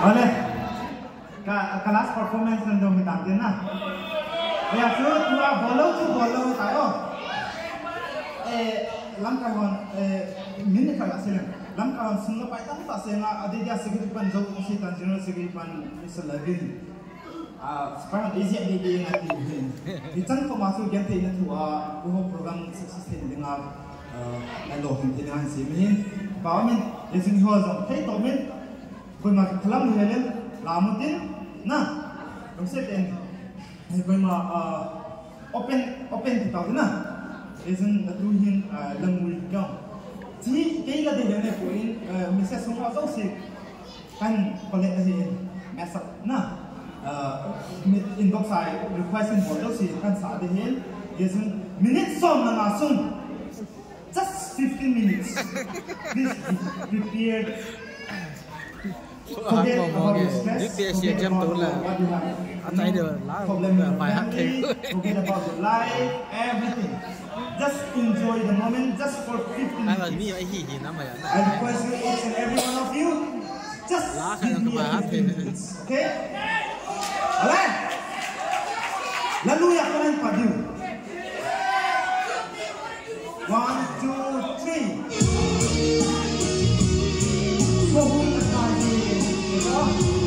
Oleh, kelas performance nandong kita na. Ya, tua bolo tayo. Langkawan minit kaya sila. Langkawan semua paitang tak sila ada dia segitipan jauh si tanjung segitipan selagin. Sekarang easy dia nanti. Dican kau masuk game ini tua, program sukses dengan lalu dengan si min. Kau min izin huazam. Hey, kau min kau mak kelam helen lamutin. Nah, konsep ini. Kau mak open kita tu na. Izin tuhin lemul kau. Jadi kaya ada yang poin, misal semua tu si kan kolek si masak na. Inbox saya requesting model si kan saat ini, izin minit som langsung. Just 15 minutes. Please be prepared. Forget about your stress. Forget about what you have. Problem with your family. Forget about your life. Everything. Just enjoy the moment. Just for 15 minutes. I request you, each and every one of you, just give me a 15 minutes. Okay? Alright? Lalu yang kalian padu. 1, 2, 3.